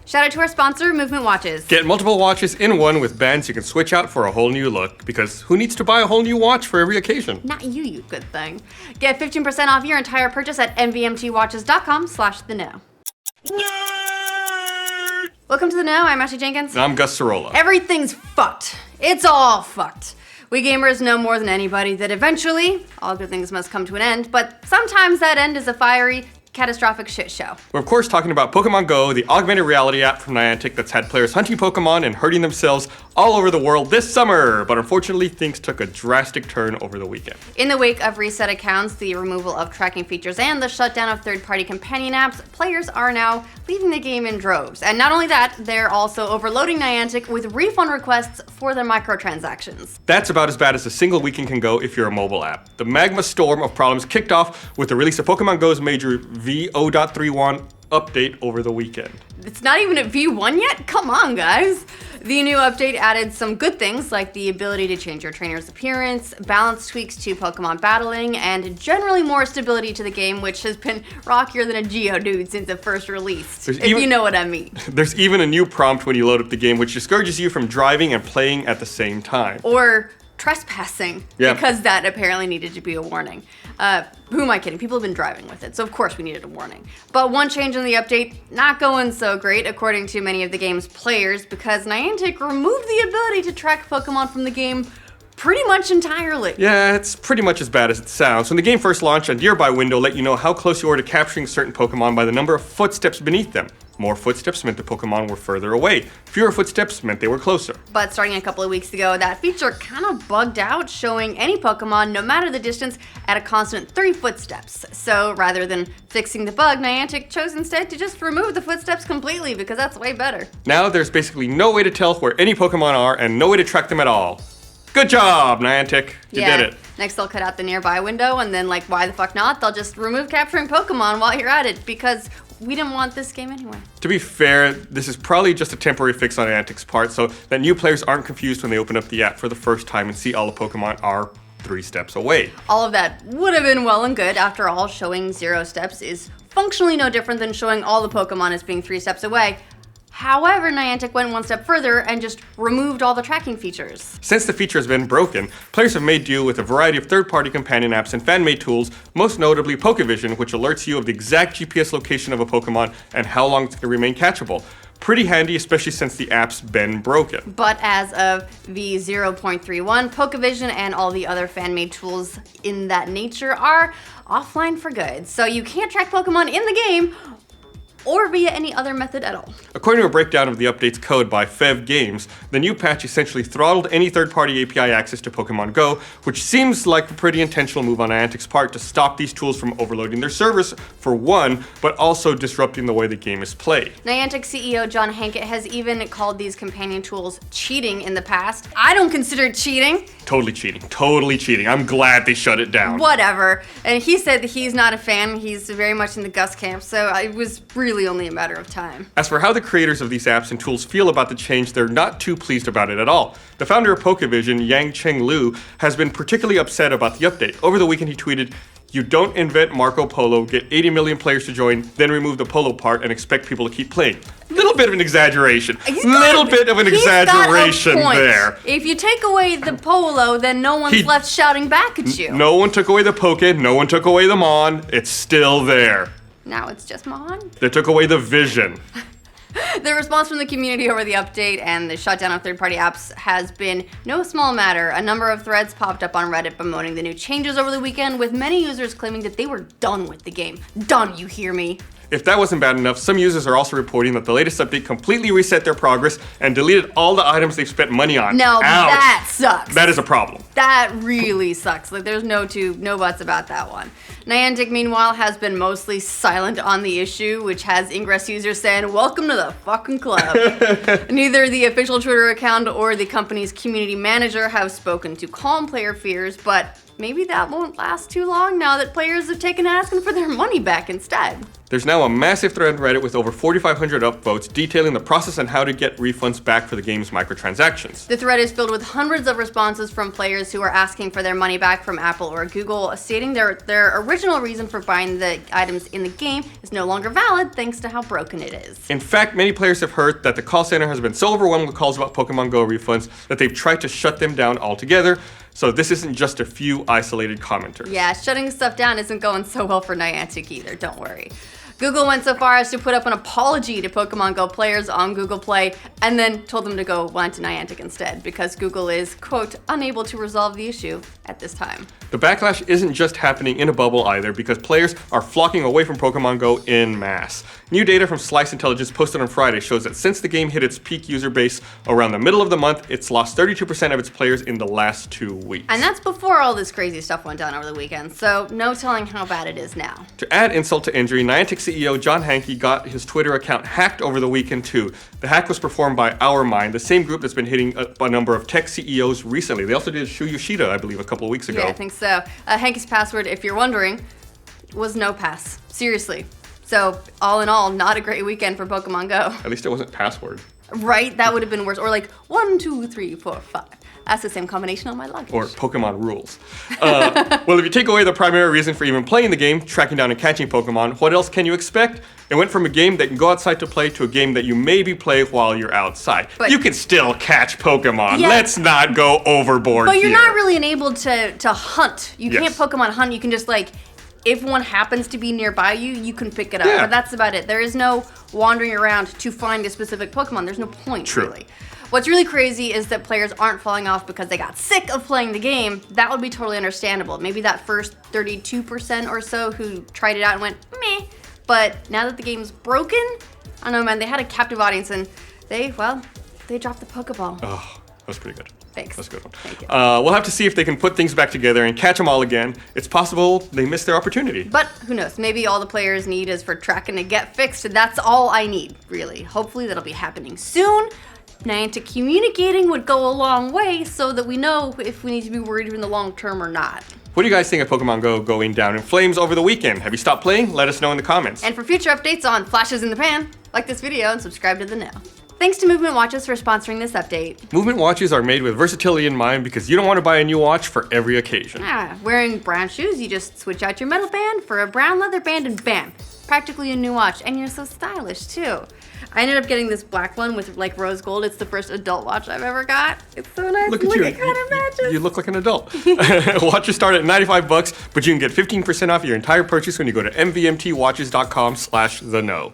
Shout out to our sponsor, Movement Watches. Get multiple watches in one with bands you can switch out for a whole new look, because who needs to buy a whole new watch for every occasion? Not you, you good thing. Get 15% off your entire purchase at nvmtwatches.com/the know. Welcome to the know. I'm Ashley Jenkins. And I'm Gus Sorola. Everything's fucked. It's all fucked. We gamers know more than anybody that eventually all good things must come to an end, but sometimes that end is a fiery, catastrophic shit show. We're of course talking about Pokemon Go, the augmented reality app from Niantic that's had players hunting Pokemon and hurting themselves all over the world this summer, but unfortunately things took a drastic turn over the weekend. In the wake of reset accounts, the removal of tracking features, and the shutdown of third-party companion apps, players are now leaving the game in droves. And not only that, they're also overloading Niantic with refund requests for their microtransactions. That's about as bad as a single weekend can go if you're a mobile app. The magma storm of problems kicked off with the release of Pokemon Go's major V0.31 update over the weekend. It's not even at V1 yet? Come on, guys. The new update added some good things like the ability to change your trainer's appearance, balance tweaks to Pokemon battling, and generally more stability to the game, which has been rockier than a Geodude since it first released, you know what I mean. There's even a new prompt when you load up the game, which discourages you from driving and playing at the same time. Or trespassing, because that apparently needed to be a warning. Who am I kidding? People have been driving with it, so of course we needed a warning. But one change in the update, not going so great according to many of the game's players, because Niantic removed the ability to track Pokemon from the game pretty much entirely. Yeah, it's pretty much as bad as it sounds. When the game first launched, a nearby window let you know how close you were to capturing certain Pokemon by the number of footsteps beneath them. More footsteps meant the Pokemon were further away. Fewer footsteps meant they were closer. But starting a couple of weeks ago, that feature kind of bugged out, showing any Pokemon, no matter the distance, at a constant 3 footsteps. So rather than fixing the bug, Niantic chose instead to just remove the footsteps completely, because that's way better. Now there's basically no way to tell where any Pokemon are and no way to track them at all. Good job, Niantic. You did it. Next they'll cut out the nearby window, and then, like, why the fuck not? They'll just remove capturing Pokemon while you're at it, because we didn't want this game anyway. To be fair, this is probably just a temporary fix on Niantic's part, so that new players aren't confused when they open up the app for the first time and see all the Pokemon are 3 steps away. All of that would have been well and good. After all, showing 0 steps is functionally no different than showing all the Pokemon as being 3 steps away. However, Niantic went one step further and just removed all the tracking features. Since the feature has been broken, players have made do with a variety of third-party companion apps and fan-made tools, most notably Pokevision, which alerts you of the exact GPS location of a Pokemon and how long it can remain catchable. Pretty handy, especially since the app's been broken. But as of V0.31, Pokevision and all the other fan-made tools in that nature are offline for good. So you can't track Pokemon in the game or via any other method at all. According to a breakdown of the update's code by Fev Games, the new patch essentially throttled any third-party API access to Pokemon Go, which seems like a pretty intentional move on Niantic's part to stop these tools from overloading their servers, for one, but also disrupting the way the game is played. Niantic CEO John Hankett has even called these companion tools cheating in the past. I don't consider it cheating. Totally cheating. Totally cheating. I'm glad they shut it down. Whatever. And he said that he's not a fan. He's very much in the Gus camp, so it was really only a matter of time. As for how the creators of these apps and tools feel about the change, they're not too pleased about it at all. The founder of Pokevision, Yang Cheng Lu, has been particularly upset about the update. Over the weekend he tweeted, "You don't invent Marco Polo, get 80 million players to join, then remove the polo part and expect people to keep playing." Little bit of an exaggeration. Little bit of an exaggeration there. If you take away the polo, then no one's left shouting back at you. No one took away the Poke, no one took away the Mon, it's still there. Now it's just Mon? They took away the vision. The response from the community over the update and the shutdown of third-party apps has been no small matter. A number of threads popped up on Reddit bemoaning the new changes over the weekend, with many users claiming that they were done with the game. Done, you hear me? If that wasn't bad enough, some users are also reporting that the latest update completely reset their progress and deleted all the items they've spent money on. Now that sucks. That is a problem. That really sucks. Like, there's no buts about that one. Niantic, meanwhile, has been mostly silent on the issue, which has Ingress users saying, "Welcome to the fucking club." Neither the official Twitter account or the company's community manager have spoken to calm player fears, but maybe that won't last too long now that players have taken to asking for their money back instead. There's now a massive thread on Reddit with over 4,500 upvotes detailing the process on how to get refunds back for the game's microtransactions. The thread is filled with hundreds of responses from players who are asking for their money back from Apple or Google, stating their original reason for buying the items in the game is no longer valid thanks to how broken it is. In fact, many players have heard that the call center has been so overwhelmed with calls about Pokemon Go refunds that they've tried to shut them down altogether. So this isn't just a few isolated commenters. Yeah, shutting stuff down isn't going so well for Niantic either, don't worry. Google went so far as to put up an apology to Pokemon Go players on Google Play and then told them to go on to Niantic instead because Google is, quote, unable to resolve the issue at this time. The backlash isn't just happening in a bubble either because players are flocking away from Pokemon Go en masse. New data from Slice Intelligence posted on Friday shows that since the game hit its peak user base around the middle of the month, it's lost 32% of its players in the last 2 weeks. And that's before all this crazy stuff went down over the weekend, so no telling how bad it is now. To add insult to injury, Niantic CEO John Hanke got his Twitter account hacked over the weekend too. The hack was performed by Our Mind, the same group that's been hitting a number of tech CEOs recently. They also did Shu Yoshida, I believe, a couple of weeks ago. Yeah, I think so. Hanke's password, if you're wondering, was no pass. Seriously. So, all in all, not a great weekend for Pokemon Go. At least it wasn't password. Right? That would have been worse. Or like 1, 2, 3, 4, 5. That's the same combination on my luggage. Or Pokemon rules. Well, if you take away the primary reason for even playing the game, tracking down and catching Pokemon, what else can you expect? It went from a game that you can go outside to play to a game that you maybe play while you're outside. But you can still catch Pokemon. Yeah, let's not go overboard But you're here. not really enabled to hunt. You can't Pokemon hunt. You can just like, if one happens to be nearby you, you can pick it up. Yeah. But that's about it. There is no wandering around to find a specific Pokemon. There's no point, really. What's really crazy is that players aren't falling off because they got sick of playing the game. That would be totally understandable. Maybe that first 32% or so who tried it out and went, meh. But now that the game's broken, I don't know, man, they had a captive audience and they dropped the Pokeball. Oh, that was pretty good. Thanks. That's a good one. Thank you. We'll have to see if they can put things back together and catch them all again. It's possible they missed their opportunity. But who knows? Maybe all the players need is for tracking to get fixed, and that's all I need, really. Hopefully that'll be happening soon. Niantic communicating would go a long way so that we know if we need to be worried in the long term or not. What do you guys think of Pokemon Go going down in flames over the weekend? Have you stopped playing? Let us know in the comments. And for future updates on flashes in the pan, like this video and subscribe to the Now. Thanks to Movement Watches for sponsoring this update. Movement watches are made with versatility in mind because you don't want to buy a new watch for every occasion. Wearing brown shoes, you just switch out your metal band for a brown leather band and bam, practically a new watch. And you're so stylish too. I ended up getting this black one with like rose gold. It's the first adult watch I've ever got. It's so nice. Look at you. It kind of matches. You look like an adult. Watches start at $95, but you can get 15% off your entire purchase when you go to mvmtwatches.com/theknow.